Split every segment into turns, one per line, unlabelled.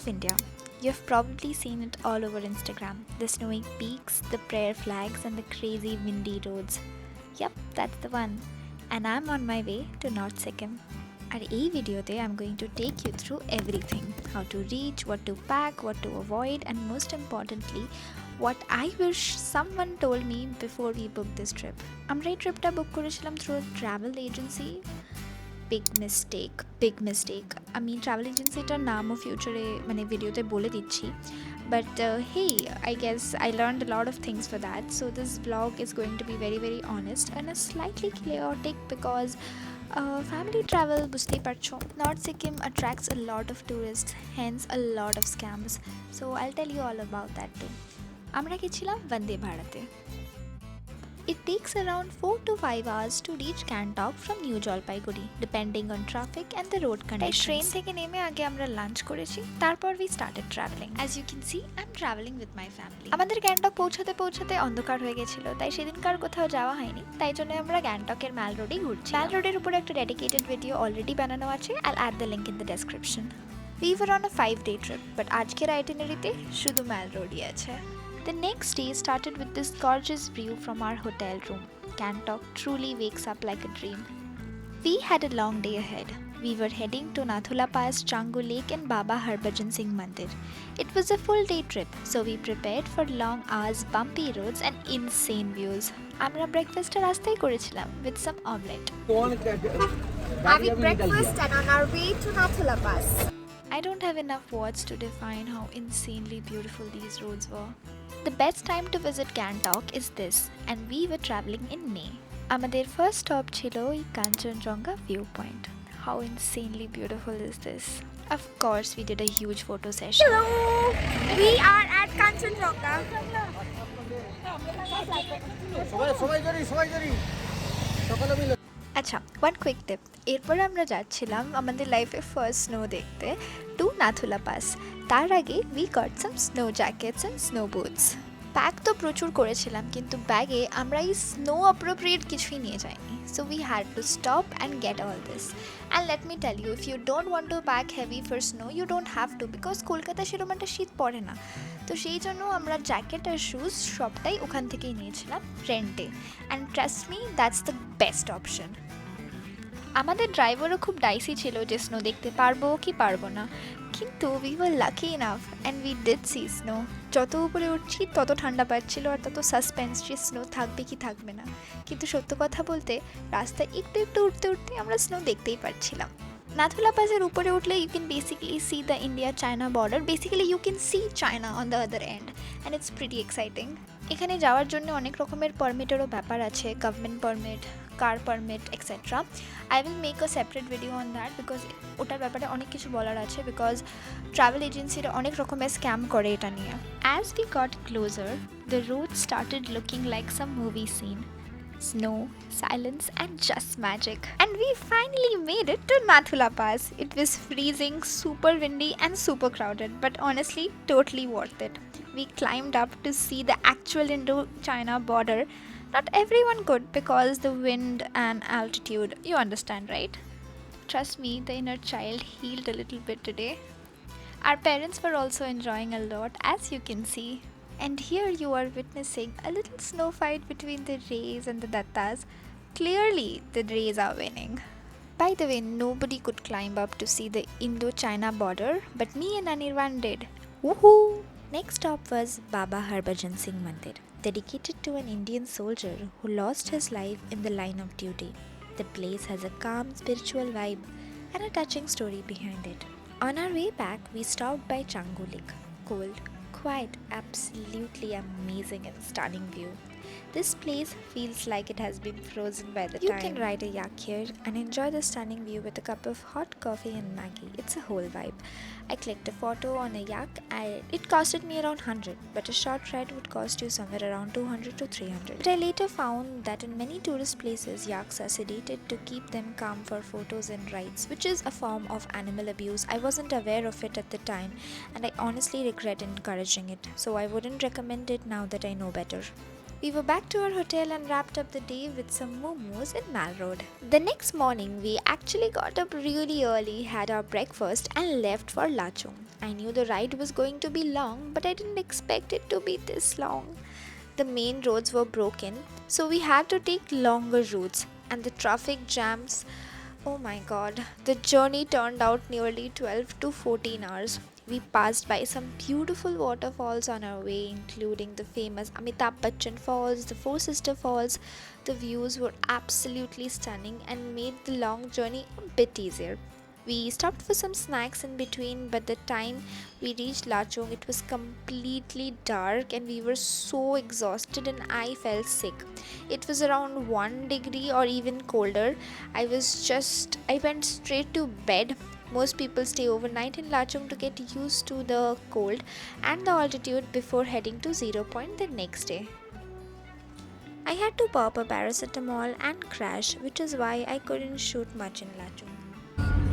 of India. You've probably seen it all over Instagram. The snowy peaks, the prayer flags, and the crazy windy roads. Yep, that's the one. And I'm on my way to North Sikkim. At a video day, I'm going to take you through everything. How to reach, what to pack, what to avoid, and most importantly, what I wish someone told me before we booked this trip. আমরা এই ট্রিপটা বুক করেছিলাম through travel agency. Big mistake. আমি travel এজেন্সিটার নামও ফিউচারে ভিডিওতে বলে দিচ্ছি। But hey, I guess I learned a lot of things for that. So this vlog is going to be very, very honest and a slightly chaotic because family travel, বুঝতেই পারছো। North Sikkim attracts a lot of tourists, hence a lot of scams. So I'll tell you all about that too. আমরা গেছিলাম বন্দে ভারতে। It takes around 4 to 5 hours to reach Gangtok from New Jalpaiguri, depending on traffic and the road conditions. Train থেকে নেমে আগে আমরা lunch করেছি, তারপর we started traveling. As you can see, I'm traveling with my family. আমাদের গ্যাংটক পৌঁছাতে অন্ধকার হয়ে গেছিল, তাই সেদিনকার কোথাও যাওয়া হয়নি। তাই জন্য আমরা গ্যাংটকের ম্যাল রোডেই ঘুরছি। ম্যাল রোডের উপরে একটা ডেডিকেটেড ভিডিও অলরেডি বানানো আছে। I'll add the link in the description. We were on a 5-day trip, but আজকের আইটিনারিতে শুধু ম্যাল রোডই আছে। The next day started with this gorgeous view from our hotel room. Gangtok truly wakes up like a dream. We had a long day ahead. We were heading to Nathula Pass, Changu Lake and Baba Harbhajan Singh Mandir. It was a full day trip, so we prepared for long hours, bumpy roads and insane views. Amra breakfast রাস্তায় করেছিলাম with some omelette.
Having breakfast and on our way to Nathula Pass.
I don't have enough words to define how insanely beautiful these roads were. The best time to visit Gangtok is this, and we were traveling in May. Amader first stop chilo ei Kanchenjunga viewpoint. How insanely beautiful is this? Of course, we did a huge photo session.
Hello! We are at Kanchenjunga.
আচ্ছা, one quick টিপ। এরপর আমরা যাচ্ছিলাম আমাদের লাইফে first snow দেখতে two Nathula pass. তার আগে we got some snow jackets and snow boots. Pack তো প্রচুর করেছিলাম, কিন্তু ব্যাগে আমরা এই স্নো অ্যাপ্রোপ্রিয়েট কিছুই নিয়ে যাইনি। So we had to stop and get all this. And let me tell you, if you don't want to pack heavy for snow, you don't have to, because কলকাতায় সেরকম একটা শীত পড়ে না। তো সেই জন্য আমরা জ্যাকেট আর শুজ সবটাই ওখান থেকেই নিয়েছিলাম রেন্টে। And trust me, that's the best option. আমাদের ড্রাইভারও খুব ডাইসি ছিল যে স্নো দেখতে পারবো কি পারবো না, কিন্তু we were lucky enough and we did see snow. যত উপরে উঠছি তত ঠান্ডা পাচ্ছিল আর তত সাসপেন্স যে স্নো থাকবে কি থাকবে না। কিন্তু সত্য কথা বলতে রাস্তায় একটু উঠতে আমরা স্নো দেখতেই পাচ্ছিলাম। নাথুলা পাসের উপরে উঠলে you can basically see the India China border. Basically you can see China on the other end and it's pretty exciting. এখানে যাওয়ার জন্য অনেক রকমের পারমিটেরও ব্যাপার আছে, government permit, car permit etcetera. I will make a separate video on that, because ওটার ব্যাপারে অনেক কিছু বলার আছে, বিকজ ট্রাভেল এজেন্সিরা অনেক রকমের স্ক্যাম করে এটা নিয়ে। As we got closer, the road started looking like some movie scene. Snow, silence and just magic. And we finally made it to Nathula Pass. It was freezing, super windy and super crowded, but honestly totally worth it. We climbed up to see the actual Indo-China border. Not everyone could because the wind and altitude, you understand, right? Trust me, the inner child healed a little bit today. Our parents were also enjoying a lot, as you can see. And here you are witnessing a little snow fight between the Rays and the Dattas. Clearly, the Rays are winning. By the way, nobody could climb up to see the Indo-China border, but me and Anirvan did. Woohoo! Next stop was Baba Harbhajan Singh Mandir, dedicated to an Indian soldier who lost his life in the line of duty. The place has a calm spiritual vibe and a touching story behind it. On our way back, we stopped by Changu Lake. Cold, quiet, absolutely amazing and stunning view. This place feels like it has been frozen by the time. You can ride a yak here and enjoy the stunning view with a cup of hot coffee and Maggie. It's a whole vibe. I clicked a photo on a yak and it costed me around 100, but a short ride would cost you somewhere around 200 to 300. But I later found that in many tourist places, yaks are sedated to keep them calm for photos and rides, which is a form of animal abuse. I wasn't aware of it at the time and I honestly regret encouraging it, so I wouldn't recommend it now that I know better. We were back to our hotel and wrapped up the day with some momos in Mall Road. The next morning, we actually got up really early, had our breakfast and left for Lachung. I knew the ride was going to be long, but I didn't expect it to be this long. The main roads were broken, so we had to take longer routes, and the traffic jams. Oh my god, the journey turned out nearly 12 to 14 hours. We passed by some beautiful waterfalls on our way, including the famous Amitabh Bachchan Falls, the Four Sister Falls. The views were absolutely stunning and made the long journey a bit easier. We stopped for some snacks in between, but the time we reached Lachung, it was completely dark and we were so exhausted and I felt sick. It was around 1 degree or even colder. I went straight to bed. Most people stay overnight in Lachung to get used to the cold and the altitude before heading to zero point the next day. I had to pop a paracetamol and crash, which is why I couldn't shoot much in Lachung.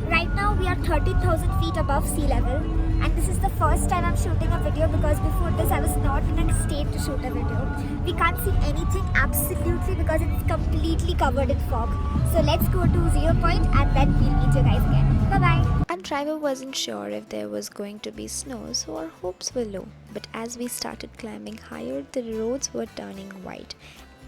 Right now we are 30,000 feet above sea level, and this is the first time I'm shooting a video because before this I was not in a state to shoot a video. We can't see anything absolutely because it's completely covered in fog. So let's go to zero point and then we'll meet you guys again. Bye bye.
Our driver wasn't sure if there was going to be snow, so our hopes were low. But as we started climbing higher, the roads were turning white.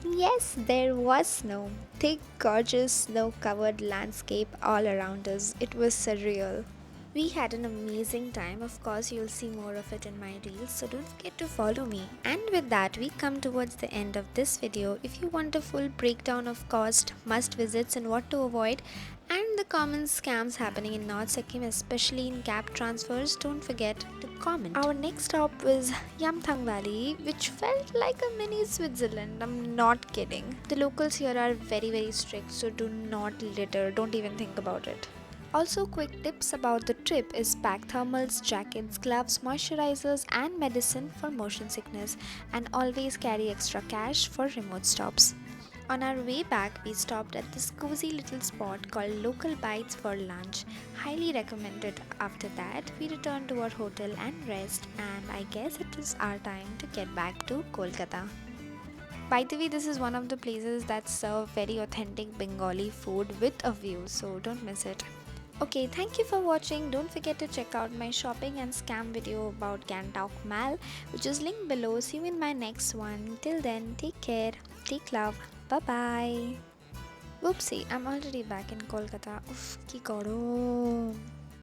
Yes, there was snow. Thick, gorgeous, snow covered landscape all around us. It was surreal. We had an amazing time. Of course, you'll see more of it in my reels, so don't forget to follow me. And with that, we come towards the end of this video. If you want a full breakdown of cost, must visits, and what to avoid, and the common scams happening in North Sikkim, especially in cab transfers, don't forget to comment. Our next stop was Yumthang Valley, which felt like a mini Switzerland. I'm not kidding. The locals here are very strict, so do not litter. Don't even think about it. Also, quick tips about the trip is pack thermals, jackets, gloves, moisturizers and medicine for motion sickness, and always carry extra cash for remote stops. On our way back, we stopped at this cozy little spot called Local Bites for lunch. Highly recommended. After that, we returned to our hotel and rest, and I guess it is our time to get back to Kolkata. By the way, this is one of the places that serve very authentic Bengali food with a view, so don't miss it. Okay, thank you for watching. Don't forget to check out my shopping and scam video about Gangtok Mall, which is linked below. See you in my next one. Till then, take care, take love, bye bye. Whoopsie, I'm already back in Kolkata. Uff, ki garom.